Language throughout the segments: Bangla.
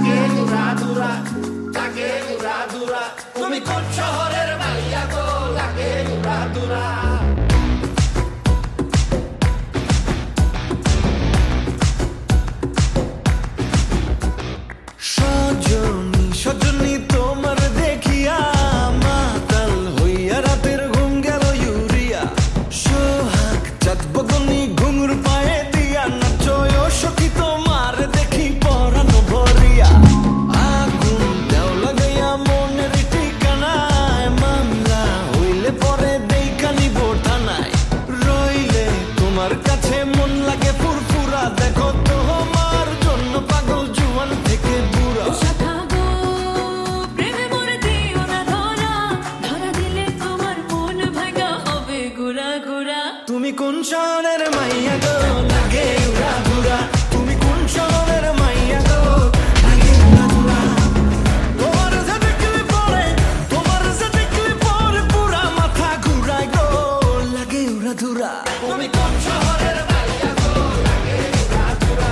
লাগে উড়া দুরা, লাগে উড়া দুরা। তুমি কোন শহরের মাইয়া গো, লাগে উড়া দুরা। সজনী সজনী তোমার দেখিয়া মাতাল হইয়া রাতের ঘুম গেল ইউরিয়া। সোহাগ চাঁদ বদনি ঘুঙুর পায়ে দিয়া নাচয় সখী তোমার দেখি পরানো ভরিয়া। আগুন দেও লাগাইয়া মনের ঠিকানায়, মামলা হইলে পরে দেইখা নিব থানায়। রইলে তোমার কাছে মন লাগে ফুরফুরা, দেখো তোমার জন্য পাগল জুয়ান থেকে বুড়া। তুমি কোন শহরের মাইয়া গো, লাগে উড়া ধুরা। তুমি কোন শহরের মাইয়া গো, লাগে উড়া ধুরা। তোমার যে দেখলে পরে, তোমার যে দেখলে পরে পুরা মাথা ঘুরায় গো, লাগে উড়া ধুরা। তুমি কোন শহরের মাইয়া গো, লাগে উড়া দুরা।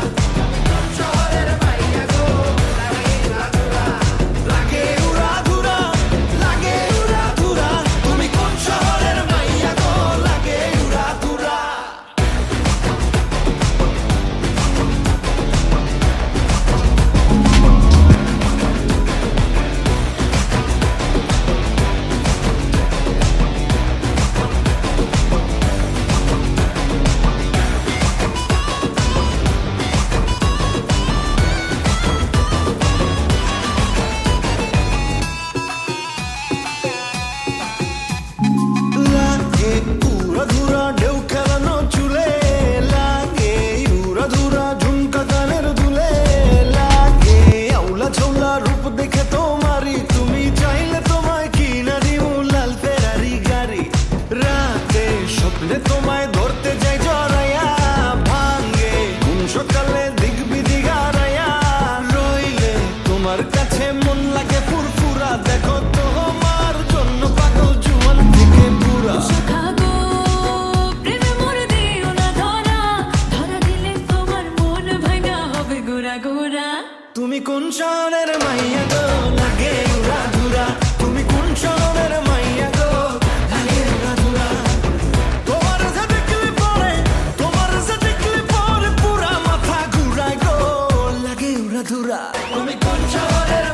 কোন শহরের মাইয়া গো, লাগে উড়া দুরা। লাগে উড়া ধুরা, লাগে উড়া ধুরা। তুমি কোন শহরের মাইয়া গো, লাগে উড়া ধুরা। লাগে উড়া ধুরা ঢেউ খেলানো চুলে, লাগে উড়া ধুরা ঝুমকা গানের দুলে। লাগে আউলা ঝৌলা রূপ দেখে তোমারি, তুমি চাইলে তোমায় কিনা দিও লাল ফেরারি গাড়ি। রাতে স্বপ্নে তোমায় ধরতে যাই জড়াইয়া, ভাঙ্গে কোন সকালে দিক বিদিক হারাইয়া। রইলে তোমার কাছে মন লাগে ফুরফুরা, দেখো তোমার জন্য পাগল জুয়ান থেকে বুড়া। তুমি কোন শহরের মাইয়া গো, লাগে উড়া ধুরা। তুমি কোন শহরের মাইয়া গো, লাগে উড়া ধুরা। তোমার যে দেখলে পরে, তোমার যে দেখলে পরে পুরা মাথা ঘুরায় গো, লাগে উড়া ধুরা। তুমি কোন শহরের